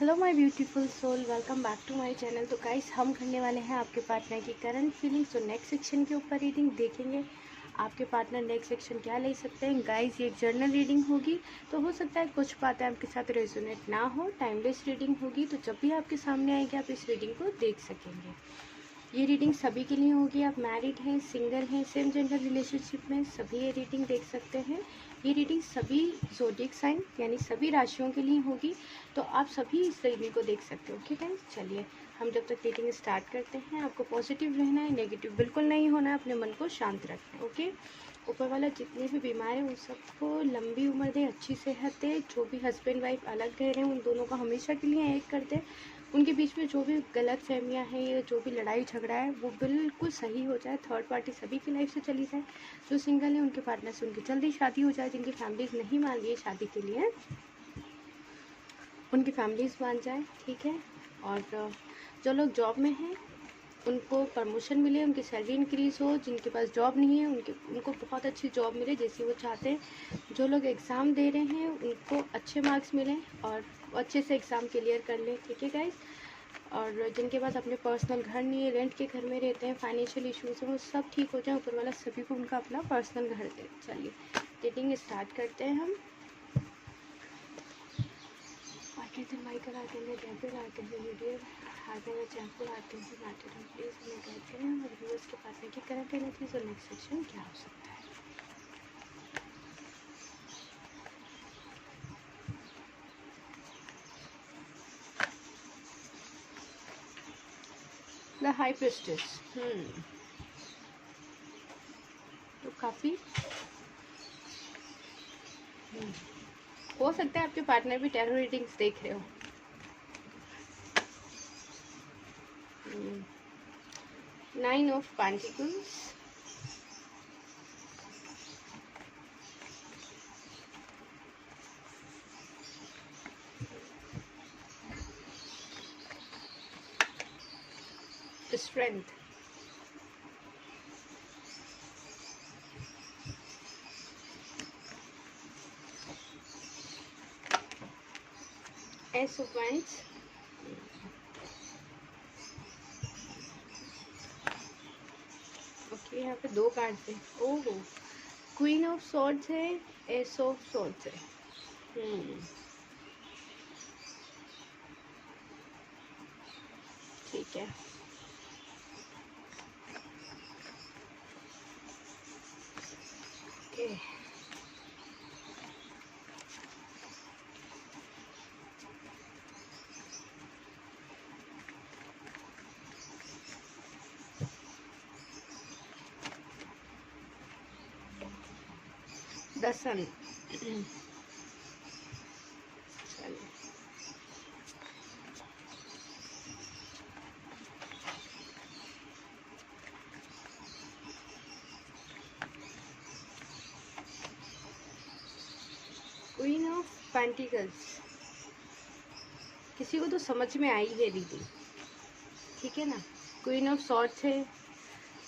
Hello my beautiful soul, welcome back to my channel. तो guys, हम करने वाले हैं आपके पार्टनर की करंट फीलिंग्स। तो नेक्स्ट सेक्शन के ऊपर रीडिंग देखेंगे आपके पार्टनर नेक्स्ट सेक्शन क्या ले सकते हैं। गाइस, ये एक जर्नल रीडिंग होगी, तो हो सकता है कुछ बातें आपके साथ रेजोनेट ना हो। टाइमलेस रीडिंग होगी, तो जब भी आपके सामने आएगी आप इस रीडिंग को देख सकेंगे। ये रीडिंग सभी के लिए होगी। आप मैरिड हैं, सिंगल हैं, सेम जेंडर रिलेशनशिप में, सभी ये रीडिंग देख सकते हैं। ये रीडिंग सभी ज़ोडिएक साइन यानी सभी राशियों के लिए होगी, तो आप सभी इस रीडिंग को देख सकते हो। ओके गाइस, चलिए हम जब तक रीडिंग स्टार्ट करते हैं। आपको पॉजिटिव रहना है, नेगेटिव बिल्कुल नहीं होना है। अपने मन को शांत रखना है। ओके, ऊपर वाला जितने भी बीमार हैं उन सबको लंबी उम्र दे, अच्छी सेहत दे। जो भी हस्बैंड वाइफ अलग रह रहे हैं उन दोनों को हमेशा के लिए एक कर दे। उनके बीच में जो भी गलत फहमियाँ हैं या जो भी लड़ाई झगड़ा है वो बिल्कुल सही हो जाए। थर्ड पार्टी सभी की लाइफ से चली जाए। जो सिंगल है उनके पार्टनर से उनकी जल्दी शादी हो जाए। जिनकी फैमिलीज नहीं मान रही है शादी के लिए, उनकी फैमिलीज मान जाए। ठीक है। और जो लोग जॉब में हैं उनको प्रमोशन मिले, उनकी सैलरी इंक्रीज़ हो। जिनके पास जॉब नहीं है उनको बहुत अच्छी जॉब मिले जैसी वो चाहते हैं। जो लोग एग्ज़ाम दे रहे हैं उनको अच्छे मार्क्स मिलें और अच्छे से एग्ज़ाम क्लियर कर लें। ठीक है गाइस। और जिनके पास अपने पर्सनल घर नहीं है, रेंट के घर में रहते हैं, फाइनेंशियल इश्यूज़ हैं, वो सब ठीक हो जाए। ऊपर वाला सभी को उनका अपना पर्सनल घर दे। चलिए रीडिंग स्टार्ट करते हैं हम। Michael archangel Gabriel archangel Uriel archangel Chamuel archangel Martin, please हमें गाइड करें और व्यूअर्स के पार्टनर की करंट एनर्जीज और नेक्स्ट सेक्शन क्या हो सकता है। The high priestess. तो काफ़ी हो सकता है आपके पार्टनर भी टैरो रीडिंग्स देख रहे हो। Nine of pentacles, strength, ace of wands, okay यहाँ पे दो कार्ड है। ओहो, क्वीन ऑफ सॉर्ड्स है, एस ऑफ सॉर्ड्स है। ठीक है। Okay, the sun. Queen of pentacles, किसी को तो समझ में आई है रीडिंग। ठीक है ना। क्वीन ऑफ सॉर्ड्स है,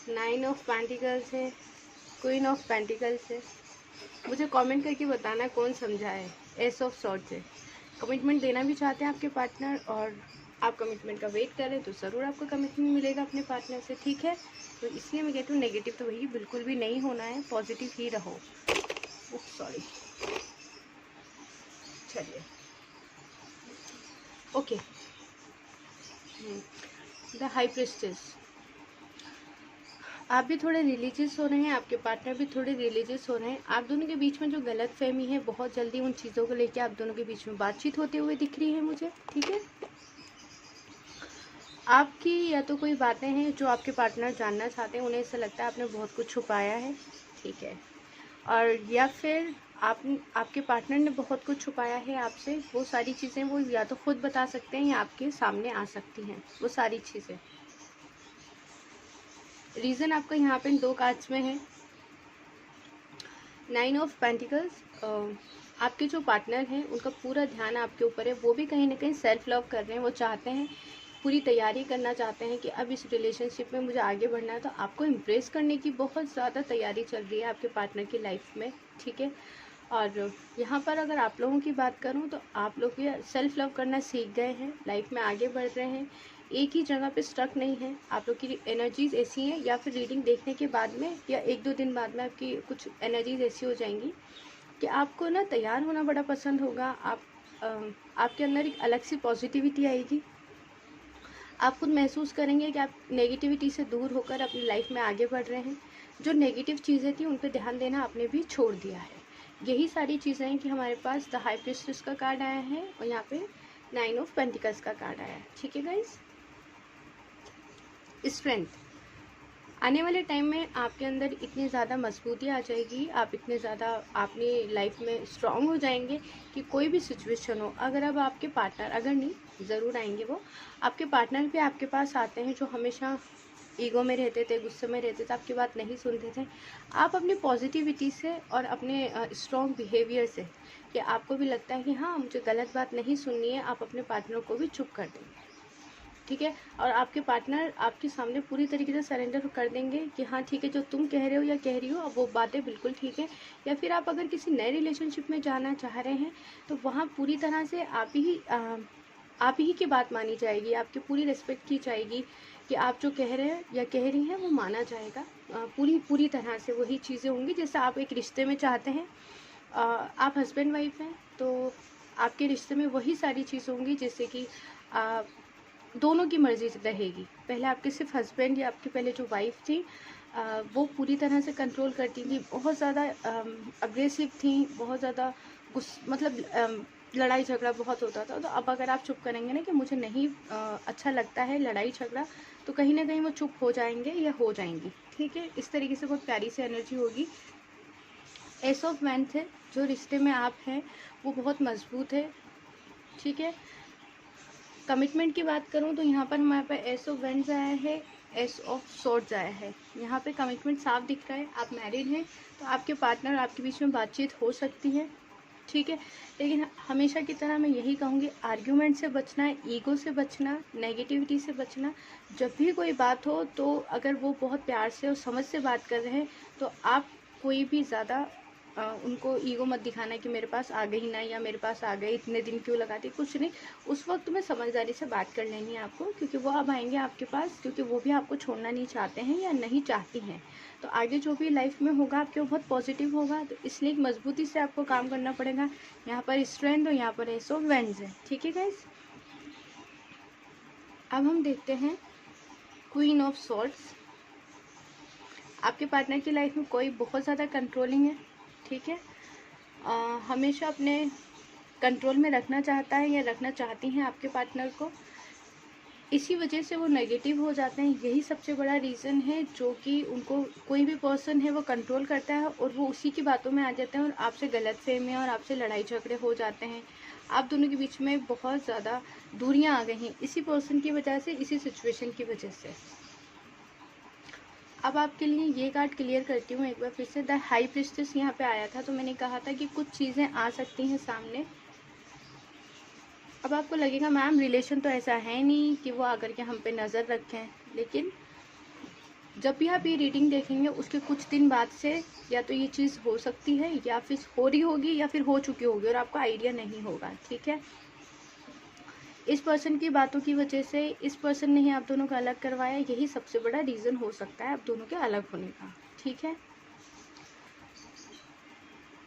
नाइन ऑफ पेंटिकल्स है, क्वीन ऑफ पेंटिकल्स है। मुझे कमेंट करके बताना कौन समझा है। एस ऑफ सॉर्ड्स है। कमिटमेंट देना भी चाहते हैं आपके पार्टनर और आप कमिटमेंट का वेट करें तो ज़रूर आपको कमिटमेंट मिलेगा अपने पार्टनर से। ठीक है। तो इसलिए मैं कहती हूँ नेगेटिव तो वही बिल्कुल भी नहीं होना है, पॉजिटिव ही रहो। सॉरी, चलिए ओके। द हाई प्रिस्टेस, आप भी थोड़े रिलीजियस हो रहे हैं, आपके पार्टनर भी थोड़े रिलीजियस हो रहे हैं। आप दोनों के बीच में जो गलत फहमी है बहुत जल्दी उन चीज़ों को लेकर आप दोनों के बीच में बातचीत होते हुए दिख रही है मुझे। ठीक है। आपकी या तो कोई बातें हैं जो आपके पार्टनर जानना चाहते हैं, उन्हें ऐसा लगता है आपने बहुत कुछ छुपाया है। ठीक है। और या फिर आपके पार्टनर ने बहुत कुछ छुपाया है आपसे। वो सारी चीज़ें वो या तो खुद बता सकते हैं या आपके सामने आ सकती हैं वो सारी चीज़ें। रीज़न आपका यहाँ पे दो कार्ड्स में है। नाइन ऑफ पेंटिकल्स, आपके जो पार्टनर हैं उनका पूरा ध्यान आपके ऊपर है। वो भी कहीं ना कहीं सेल्फ लव कर रहे हैं। वो चाहते हैं, पूरी तैयारी करना चाहते हैं कि अब इस रिलेशनशिप में मुझे आगे बढ़ना है। तो आपको इम्प्रेस करने की बहुत ज़्यादा तैयारी चल रही है आपके पार्टनर की लाइफ में। ठीक है। और यहाँ पर अगर आप लोगों की बात करूँ तो आप लोग भी सेल्फ लव करना सीख गए हैं, लाइफ में आगे बढ़ रहे हैं, एक ही जगह पे स्टक नहीं है। आप लोग की एनर्जीज ऐसी हैं, या फिर रीडिंग देखने के बाद में या 1-2 दिन बाद में आपकी कुछ एनर्जीज ऐसी हो जाएंगी कि आपको ना तैयार होना बड़ा पसंद होगा। आपके अंदर एक अलग सी पॉजिटिविटी आएगी। आप खुद महसूस करेंगे कि आप नेगेटिविटी से दूर होकर अपनी लाइफ में आगे बढ़ रहे हैं। जो नेगेटिव चीज़ें थी उन पर ध्यान देना आपने भी छोड़ दिया है। यही सारी चीज़ें हैं कि हमारे पास द हाई प्रीस्टेस का कार्ड आया है और यहाँ पे 9 ऑफ पेंटिकल्स का कार्ड आया है। ठीक है गाइस, स्ट्रेंथ। आने वाले टाइम में आपके अंदर इतनी ज़्यादा मजबूती आ जाएगी, आप इतने ज़्यादा अपनी लाइफ में स्ट्रांग हो जाएंगे कि कोई भी सिचुएशन हो, अगर अब आपके पार्टनर, अगर नहीं ज़रूर आएंगे वो, आपके पार्टनर भी आपके पास आते हैं जो हमेशा ईगो में रहते थे, गुस्से में रहते थे, आपकी बात नहीं सुनते थे, आप अपनी पॉजिटिविटी से और अपने स्ट्रॉन्ग बिहेवियर से, कि आपको भी लगता है कि हाँ मुझे गलत बात नहीं सुननी है, आप अपने पार्टनर को भी चुप कर देंगे। ठीक है, और आपके पार्टनर आपके सामने पूरी तरीके से सरेंडर कर देंगे कि हाँ ठीक है, जो तुम कह रहे हो या कह रही हो अब वो बातें बिल्कुल ठीक है। या फिर आप अगर किसी नए रिलेशनशिप में जाना चाह रहे हैं तो वहाँ पूरी तरह से आप ही की बात मानी जाएगी, आपकी पूरी रिस्पेक्ट की जाएगी कि आप जो कह रहे हैं या कह रही हैं वो माना जाएगा। पूरी तरह से वही चीज़ें होंगी जैसे आप एक रिश्ते में चाहते हैं। आप हस्बैंड वाइफ हैं तो आपके रिश्ते में वही सारी चीज़ होंगी जैसे कि दोनों की मर्ज़ी रहेगी। पहले आपके सिर्फ हस्बैंड या आपकी पहले जो वाइफ थी वो पूरी तरह से कंट्रोल करती थी, बहुत ज़्यादा अग्रेसिव थी, बहुत ज़्यादा मतलब लड़ाई झगड़ा बहुत होता था। तो अब अगर आप चुप करेंगे ना कि मुझे नहीं अच्छा लगता है लड़ाई झगड़ा, तो कहीं ना कहीं वो चुप हो जाएंगे या हो जाएंगी। ठीक है, इस तरीके से बहुत प्यारी सी एनर्जी होगी। एस ऑफ वैंड्स है, जो रिश्ते में आप हैं वो बहुत मजबूत है। ठीक है, कमिटमेंट की बात करूं तो यहाँ पर हमारे पास एस ऑफ वैंड्स आया है, एस ऑफ स्वॉर्ड्स आया है। यहाँ पे कमिटमेंट साफ दिख रहा है, आप मैरिड हैं तो आपके पार्टनर आपके बीच में बातचीत हो सकती है। ठीक है, लेकिन हमेशा की तरह मैं यही कहूँगी, आर्ग्यूमेंट से बचना, ईगो से बचना, नेगेटिविटी से बचना। जब भी कोई बात हो तो अगर वो बहुत प्यार से और समझ से बात कर रहे हैं तो आप कोई भी ज़्यादा उनको ईगो मत दिखाना कि मेरे पास आ गई ना, या मेरे पास आ गई इतने दिन क्यों लगाती, कुछ नहीं। उस वक्त में समझदारी से बात कर लेनी है आपको, क्योंकि वो अब आएंगे आपके पास, क्योंकि वो भी आपको छोड़ना नहीं चाहते हैं या नहीं चाहती हैं। तो आगे जो भी लाइफ में होगा आपके वो बहुत पॉजिटिव होगा, तो इसलिए मजबूती से आपको काम करना पड़ेगा। यहाँ पर स्ट्रेंथ और यहाँ पर एस ऑफ वैंड्स है। ठीक है गाइस, अब हम देखते हैं क्वीन ऑफ स्वॉर्ड्स। आपके पार्टनर की लाइफ में कोई बहुत ज़्यादा कंट्रोलिंग है। ठीक है, हमेशा अपने कंट्रोल में रखना चाहता है या रखना चाहती हैं आपके पार्टनर को, इसी वजह से वो नेगेटिव हो जाते हैं। यही सबसे बड़ा रीज़न है जो कि उनको कोई भी पर्सन है वो कंट्रोल करता है और वो उसी की बातों में आ जाते हैं और आपसे गलतफहमी और आपसे लड़ाई झगड़े हो जाते हैं। आप दोनों के बीच में बहुत ज़्यादा दूरियां आ गई हैं इसी पर्सन की वजह से, इसी सिचुएशन की वजह से। अब आपके लिए ये कार्ड क्लियर करती हूँ एक बार फिर से। द हाई प्रीस्टेस यहाँ पे आया था तो मैंने कहा था कि कुछ चीज़ें आ सकती हैं सामने। अब आपको लगेगा मैम रिलेशन तो ऐसा है नहीं कि वो आकर के हम पे नज़र रखें, लेकिन जब भी आप ये रीडिंग देखेंगे उसके कुछ दिन बाद से या तो ये चीज़ हो सकती है या फिर हो रही होगी या फिर हो चुकी होगी और आपको आइडिया नहीं होगा। ठीक है, इस पर्सन की बातों की वजह से इस पर्सन ने ही आप दोनों को अलग करवाया, यही सबसे बड़ा रीज़न हो सकता है आप दोनों के अलग होने का। ठीक है,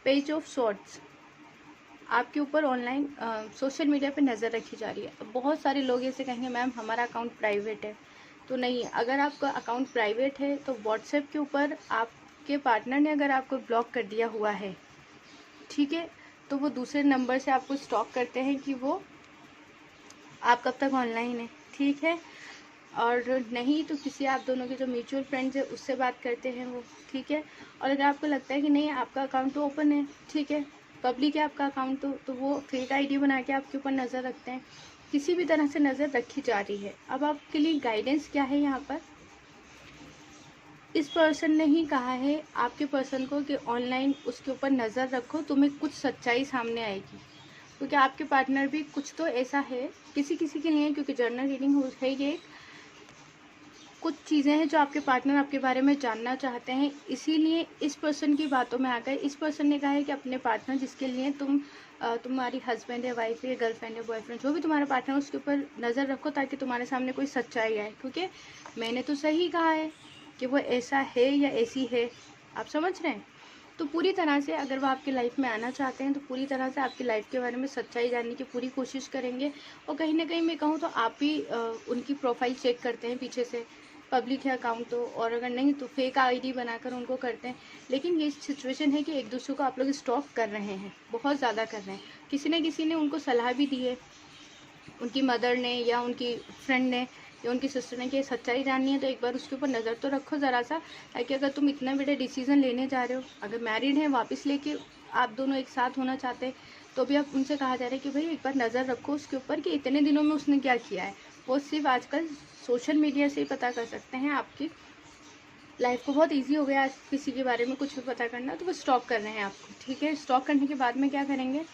पेज ऑफ सॉर्ट्स आपके ऊपर ऑनलाइन सोशल मीडिया पे नज़र रखी जा रही है। बहुत सारे लोग ऐसे कहेंगे मैम हमारा अकाउंट प्राइवेट है, तो नहीं, अगर आपका अकाउंट प्राइवेट है तो व्हाट्सएप के ऊपर आपके पार्टनर ने अगर आपको ब्लॉक कर दिया हुआ है, ठीक है, तो वो दूसरे नंबर से आपको स्टॉक करते हैं कि वो आप कब तक ऑनलाइन है। ठीक है, और नहीं तो किसी आप दोनों के जो म्यूचुअल फ्रेंड्स है उससे बात करते हैं वो। ठीक है, और अगर आपको लगता है कि नहीं आपका अकाउंट तो ओपन है, ठीक है, पब्लिक है आपका अकाउंट, तो वो फेक आईडी बना के आपके ऊपर नज़र रखते हैं। किसी भी तरह से नज़र रखी जा रही है। अब आपके लिए गाइडेंस क्या है यहाँ पर, इस पर्सन ने ही कहा है आपके पर्सन को कि ऑनलाइन उसके ऊपर नज़र रखो, तुम्हें कुछ सच्चाई सामने आएगी, क्योंकि आपके पार्टनर भी कुछ तो ऐसा है, किसी किसी के लिए, क्योंकि जर्नल रीडिंग है ये, कुछ चीज़ें हैं जो आपके पार्टनर आपके बारे में जानना चाहते हैं, इसीलिए इस पर्सन की बातों में आकर इस पर्सन ने कहा है कि अपने पार्टनर जिसके लिए तुम्हारी हस्बैंड है, वाइफ है, गर्लफ्रेंड है, बॉयफ्रेंड, जो भी तुम्हारा पार्टनर है उसके ऊपर नज़र रखो ताकि तुम्हारे सामने कोई सच्चाई आए, क्योंकि मैंने तो सही कहा है कि वो ऐसा है या ऐसी है। आप समझ रहे हैं? तो पूरी तरह से अगर वो आपकी लाइफ में आना चाहते हैं तो पूरी तरह से आपकी लाइफ के बारे में सच्चाई जानने की पूरी कोशिश करेंगे। और कहीं ना कहीं मैं कहूँ तो आप भी उनकी प्रोफाइल चेक करते हैं पीछे से, पब्लिक है अकाउंट तो, और अगर नहीं तो फेक आईडी बनाकर उनको करते हैं। लेकिन ये सिचुएशन है कि एक दूसरे को आप लोग स्टॉक कर रहे हैं, बहुत ज़्यादा कर रहे हैं। किसी न किसी ने उनको सलाह भी दी है, उनकी मदर ने या उनकी फ्रेंड ने या उनकी सिस्टर ने कि सच्चाई जाननी है तो एक बार उसके ऊपर नज़र तो रखो ज़रा सा, ताकि अगर तुम इतना बड़ा डिसीज़न लेने जा रहे हो, अगर मैरिड हैं वापस लेके आप दोनों एक साथ होना चाहते हैं, तो भी आप उनसे कहा जा रहा है कि भाई एक बार नज़र रखो उसके ऊपर कि इतने दिनों में उसने क्या किया है। वो सिर्फ आजकल सोशल मीडिया से ही पता कर सकते हैं। आपकी लाइफ को बहुत ईजी हो गया आज किसी के बारे में कुछ भी पता करना, तो वो स्टॉक कर रहे हैं आपको। ठीक है, स्टॉक करने के बाद में क्या करेंगे,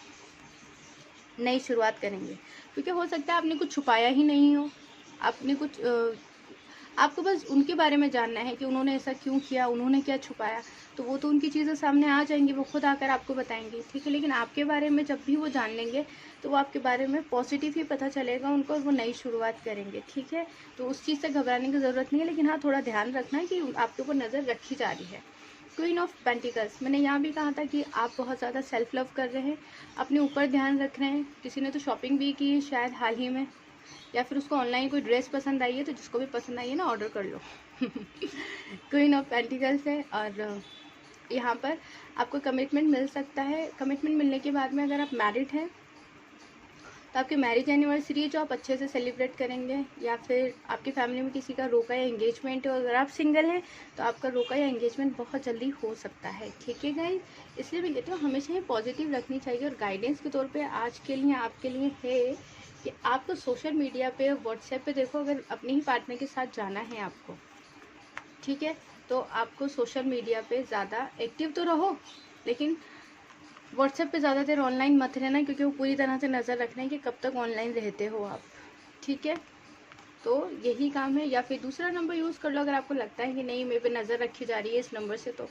नई शुरुआत करेंगे, क्योंकि हो सकता है आपने कुछ छुपाया ही नहीं हो, आपने कुछ आपको बस उनके बारे में जानना है कि उन्होंने ऐसा क्यों किया, उन्होंने क्या छुपाया, तो वो तो उनकी चीज़ें सामने आ जाएंगी, वो खुद आकर आपको बताएंगे। ठीक है, लेकिन आपके बारे में जब भी वो जान लेंगे तो वो आपके बारे में पॉजिटिव ही पता चलेगा उनको, और वो नई शुरुआत करेंगे। ठीक है, तो उस चीज़ से घबराने की ज़रूरत नहीं है, लेकिन हाँ थोड़ा ध्यान रखना है कि आपके ऊपर नज़र रखी जा रही है। क्वीन ऑफ पेंटिकल्स, मैंने यहाँ भी कहा था कि आप बहुत ज़्यादा सेल्फ लव कर रहे हैं, अपने ऊपर ध्यान रख रहे हैं। किसी ने तो शॉपिंग भी की है शायद हाल ही में, या फिर उसको ऑनलाइन कोई ड्रेस पसंद आई है, तो जिसको भी पसंद आई है ना ऑर्डर कर लो। क्वीन ऑफ पेंटिकल्स है, और यहाँ पर आपको कमिटमेंट मिल सकता है। कमिटमेंट मिलने के बाद में अगर आप मैरिड हैं तो आपकी मैरिज एनिवर्सरी है जो आप अच्छे से सेलिब्रेट करेंगे, या फिर आपकी फैमिली में किसी का रोका या एंगेजमेंट है। अगर आप सिंगल हैं तो आपका रोका या एंगेजमेंट बहुत जल्दी हो सकता है। ठीक है गाइस, इसलिए मैं कहती हूँ हमेशा ही पॉजिटिव रखनी चाहिए। और गाइडेंस के तौर पे आज के लिए आपके लिए है कि आपको सोशल मीडिया पे, व्हाट्सएप पे देखो, अगर अपने ही पार्टनर के साथ जाना है आपको, ठीक है, तो आपको सोशल मीडिया पे ज़्यादा एक्टिव तो रहो, लेकिन व्हाट्सएप पे ज़्यादा देर ऑनलाइन मत रहना, क्योंकि वो पूरी तरह से नज़र रखना है कि कब तक ऑनलाइन रहते हो आप। ठीक है, तो यही काम है। या फिर दूसरा नंबर यूज़ कर लो अगर आपको लगता है कि नहीं मेरे पे नज़र रखी जा रही है इस नंबर से, तो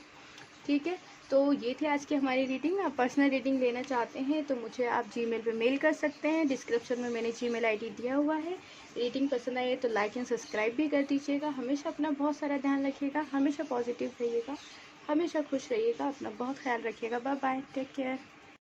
ठीक है। तो ये थे आज की हमारी रीडिंग। आप पर्सनल रीडिंग लेना चाहते हैं तो मुझे आप जीमेल पे मेल कर सकते हैं, डिस्क्रिप्शन में मैंने जीमेल आईडी दिया हुआ है। रीडिंग पसंद आई है तो लाइक एंड सब्सक्राइब भी कर दीजिएगा। हमेशा अपना बहुत सारा ध्यान रखिएगा, हमेशा पॉजिटिव रहिएगा, हमेशा खुश रहिएगा, अपना बहुत ख्याल रखिएगा। Bye bye, take care.